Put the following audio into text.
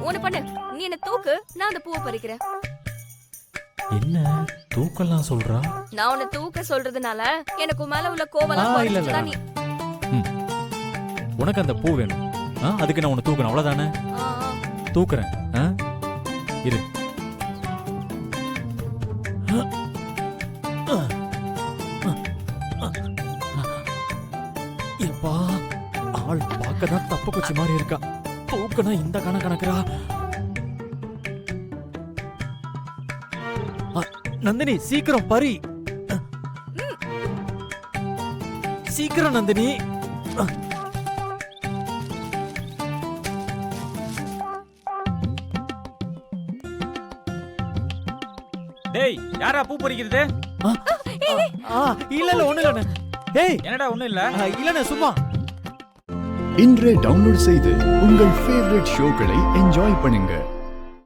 ஒண்ணு பண்ணு, நீ என்ன தூக்கு, நான் அந்த பூவை பறிக்கிறேன். என்ன தூக்கலாம் சொல்றா? நான் உன்னை தூக்க சொல்றதுனால எனக்கு மேல உள்ள கோவலாம் இல்ல, குறைஞ்சிட்டா நீ. உனக்கு அந்த பூ வேணும், அதுக்கு நான் உன்னை தூக்கணும், அவ்வளவுதானே? தூக்குறேன், இரு. எப்பா, ஆள் பார்க்கதான் தப்பு குச்சி மாதிரி இருக்கா, தூக்கனா இந்த கணக்கணக்குறா. நந்தினி சீக்கிரம் பறி, சீக்கிரம் நந்தினி. டேய், யாரா பூ பறிக்கிறது? இல்ல இல்ல ஒண்ணு இல்ல. டேய், என்னடா ஒண்ணும் இல்ல? இல்லண்ணே சும்மா. இன்றே டவுன்லோட் செய்து உங்கள் ஃபேவரட் ஷோக்களை என்ஜாய் பண்ணுங்க.